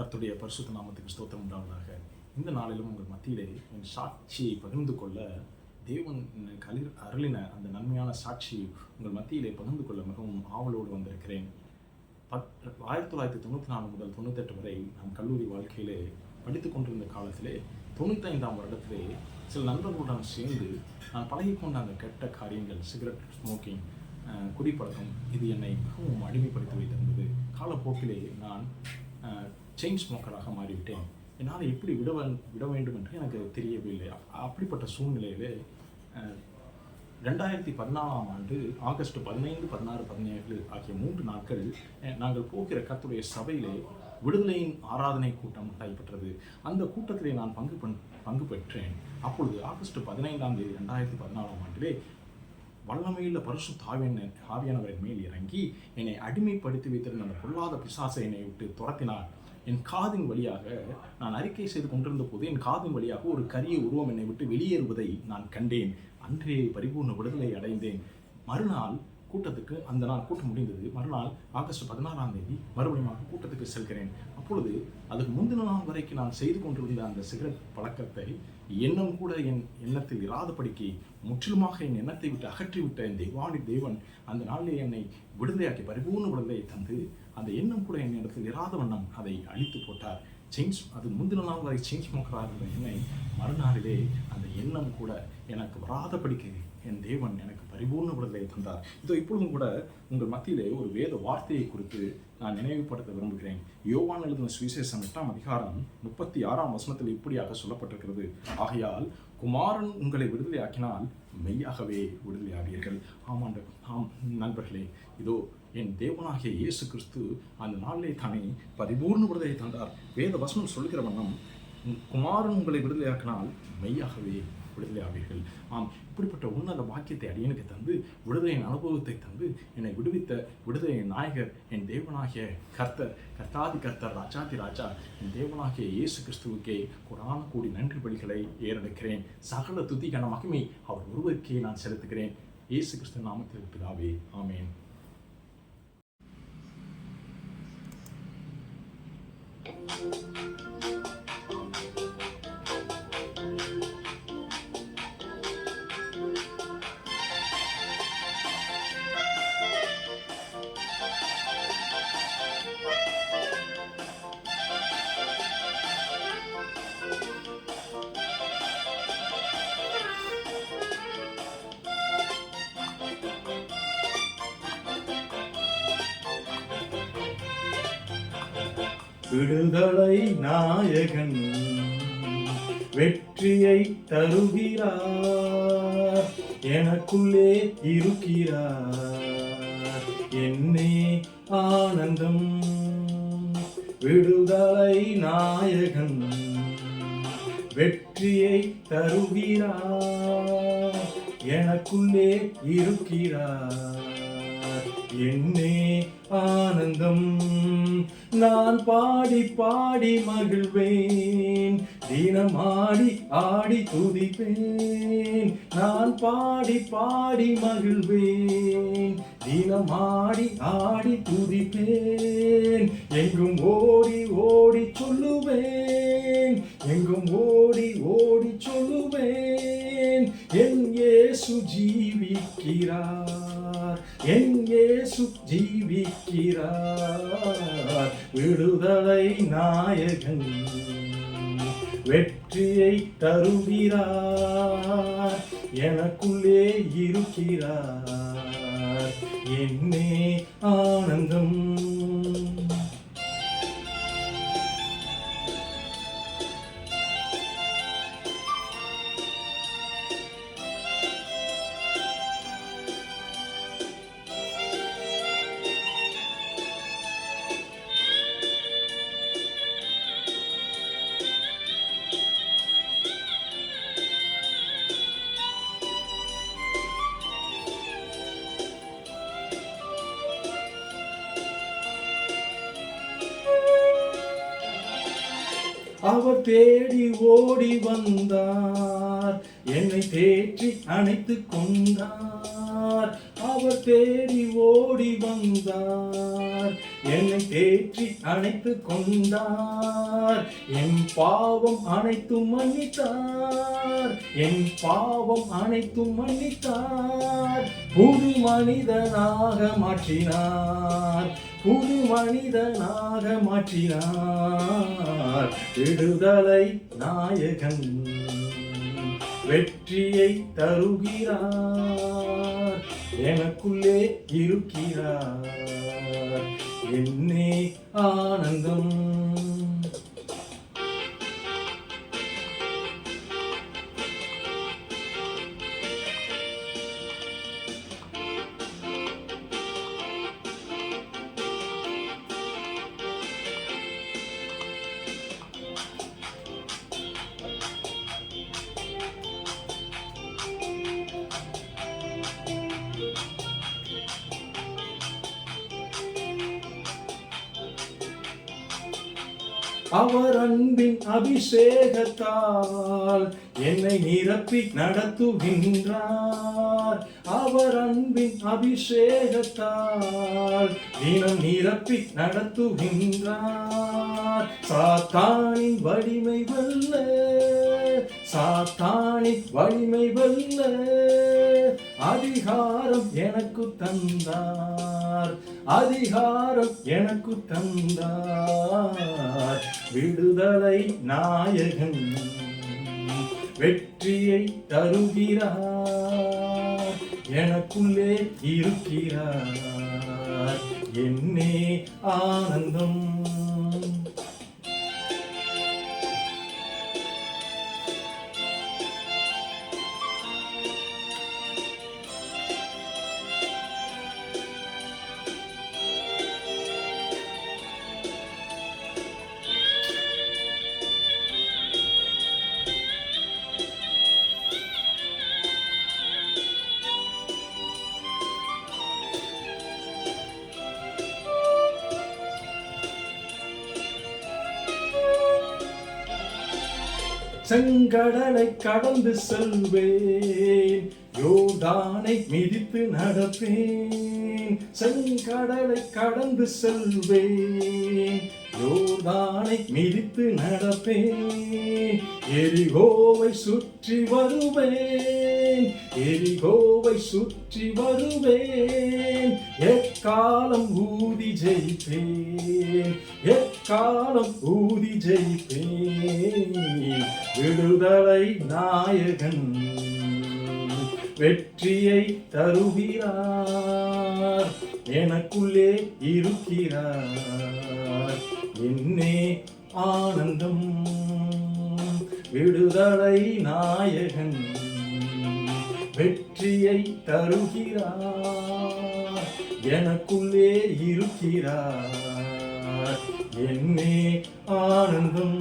கர்த்தருடைய பரிசுத்த நாமத்துக்கு ஸ்தோத்திரம் உண்டாவதாக. இந்த நாளிலும் உங்கள் மத்தியிலே என் சாட்சியை பகிர்ந்து கொள்ள தேவன் எனக்கு அருளின அந்த நன்மையான சாட்சியை உங்கள் மத்தியிலே பகிர்ந்து கொள்ள மிகவும் ஆவலோடு வந்திருக்கிறேன். 1994 முதல் 98 வரை நான் கல்லூரி வாழ்க்கையிலே படித்து கொண்டிருந்த காலத்திலே 95ஆம் வருடத்திலே சில நண்பர்களுடன் சேர்ந்து நான் பழகிக்கொண்ட அந்த கெட்ட காரியங்கள், சிகரெட் ஸ்மோக்கிங், குடிப்பழக்கம், இது என்னை மிகவும் அடிமைப்படுத்தி வைத்திருந்தது. காலப்போக்கிலே நான் செயின் ஸ்மோக்கராக மாறிவிட்டேன். என்னால் எப்படி விட வேண்டும் என்று எனக்கு தெரியவில்லை. அப்படிப்பட்ட சூழ்நிலையிலே 2014ஆம் ஆண்டு ஆகஸ்ட் 15, 16, 17 ஆகிய 3 நாட்கள் நாங்கள் போகிற கர்த்தருடைய சபையிலே விடுதலையின் ஆராதனை கூட்டம் நடைபெற்றது. அந்த கூட்டத்திலே நான் பங்கு பெற்றேன். அப்பொழுது ஆகஸ்ட் 15ஆம் தேதி 2014ஆம் ஆண்டிலே வல்லமையுள்ள பரிசுத்த ஆவியானவரின் மேல் இறங்கி என்னை அடிமைப்படுத்தி வைத்திருந்த அந்த பொல்லாத பிசாசை என்னை விட்டு துரத்தினார். என் காதின் வழியாக நான் அறிக்கை செய்து கொண்டிருந்த போது என் காதின் வழியாக ஒரு கரிய உருவம் என்னை விட்டு வெளியேறுவதை நான் கண்டேன். அன்றே பரிபூர்ண விடுதலை அடைந்தேன். மறுநாள் கூட்டத்துக்கு, அந்த நாள் கூட்டம் முடிந்தது. மறுநாள் ஆகஸ்ட் 16ஆம் தேதி மறுபடியும் கூட்டத்துக்கு செல்கிறேன். அப்பொழுது அதுக்கு முந்தின நாள் வரைக்கும் நான் செய்து கொண்டிருந்த அந்த சிகரெட் பழக்கத்தை எண்ணம் கூட என் எண்ணத்தில் இராதபடிக்கு முற்றிலுமாக என் எண்ணத்தை விட்டு அகற்றிவிட்ட என் தேவன் அந்த நாளிலே என்னை விடுதலையாக்கி பரிபூர்ண விடுதலையை தந்து அந்த எண்ணம் கூட என் இடத்தில் இராத வண்ணம் அதை அழித்து போட்டார். அது முந்தின நாள் வரை செயின் ஸ்மோக்கராக இருந்த என்னை மறுநாளிலே அந்த எண்ணம் கூட எனக்கு வராதபடிக்கு என் தேவன் எனக்கு பரிபூர்ண விடுதலையை தந்தார். இதோ இப்பொழுதும் கூட உங்கள் மத்தியிலே ஒரு வேத வார்த்தையை குறித்து நான் நினைவுபடுத்த விரும்புகிறேன். யோவான் எழுதின சுவிசேஷம் 8ஆம் அதிகாரம் 36ஆம் வசனத்தில் இப்படியாக சொல்லப்பட்டிருக்கிறது: ஆகையால் குமாரன் உங்களை விடுதலையாக்கினால் மெய்யாகவே விடுதலையாவீர்கள். ஆம் நண்பர்களே, இதோ என் தேவனாகிய இயேசு கிறிஸ்து அந்த நாளிலே தானே பரிபூர்ண விடுதலையை தந்தார். வேத வசனம் சொல்லுகிற வண்ணம் குமாரன் உங்களை விடுதலையாக்கினால் மெய்யாகவே விடுதலையாவீர்கள். இப்படிப்பட்ட உன்னத வாக்கியத்தை அடியனுக்கு தந்து விடுதலையின் அனுபவத்தை தந்து என்னை விடுவித்த விடுதலையின் நாயகர் என் தேவனாகிய கர்த்தாதி கர்த்தர், ராஜாதி ராஜா, என் தேவனாகிய இயேசு கிறிஸ்துவுக்கே கோடான கோடி நன்றி பலிகளை ஏறெடுக்கிறேன். சகல துதி கன மகிமை அவர் ஒருவருக்கே நான் செலுத்துகிறேன். இயேசு கிறிஸ்து நாமத்தில் பிதாவே, ஆமேன். விடுதலை நாயகன் வெற்றியை தருகிறார், எனக்குள்ளே இருக்கிறார், என்னே ஆனந்தம். விடுதலை நாயகன் வெற்றியை தருகிறார், எனக்குள்ளே இருக்கிறார், என்னே ஆனந்தம். நான் பாடி பாடி மகிழ்வேன், தினம் ஆடி ஆடி துதிப்பேன். நான் பாடி பாடி மகிழ்வேன், தினம் ஆடி ஆடி துதிப்பேன். எங்கும் ஓடி ஓடி சொல்லுவேன், எங்கும் ஓடி ஓடி சொல்லுவேன். என் இயேசு ஜீவிக்கிறார், என் இயேசு ஜீவிக்கிறார். விடுதலை நாயகன் வெற்றியை தருகிறார், எனக்குள்ளே இருக்கிறார், என்னே ஆனந்தம். அவர் தேடி ஓடி வந்தார், என்னை தேற்றி அணைத்து கொண்டார். அவர் அவர் தேடி ஓடி வந்தார், என்னை தேற்றி அணைத்துக் கொண்டார், என் பாவம் அனைத்தும் மன்னித்தார், என் பாவம் அனைத்தும் மன்னித்தார், புது மனிதனாக மாற்றினார், புது மனிதனாக மாற்றினார். விடுதலை நாயகன் வெற்றியை தருகிறார், எனக்குள்ளே இருக்கிறார், என்னே ஆனந்தம். அவர் அன்பின் அபிஷேகத்தால் என்னை நிரப்பி நடத்துகின்றார், அவர் அன்பின் அபிஷேகத்தால் தினம் நிரப்பி நடத்துகின்றார். சாத்தானின் வலிமை வெல்ல, சாத்தானின் வலிமை வெல்ல அதிகாரம் எனக்கு தந்தார், அதிகாரம் எனக்கு தந்தார். விடுதலை நாயகன் வெற்றியை தருகிறார், எனக்குள்ளே இருக்கிறார், என்னே ஆனந்தம். செங்கடலை கடந்து செல்வேன், யோர்தானை மிதித்து நடப்பேன், செங்கடலை கடந்து செல்வேன், யோர்தானை மிதித்து நடப்பேன். எரிகோவை சுற்றி வருவேன், எரிகோவை சுற்றி வருவேன், எக்காலம் ஊதி ஜெயிப்பேன், எக்காலம் ஊதி ஜெயிப்பேன். விடுதலை நாயகன் வெற்றியை தருகிறார், எனக்குள்ளே இருக்கிறார், என்னே ஆனந்தம். விடுதலை நாயகன் வெற்றியை தருகிறார், எனக்குள்ளே இருக்கிறார், என்னே ஆனந்தம்.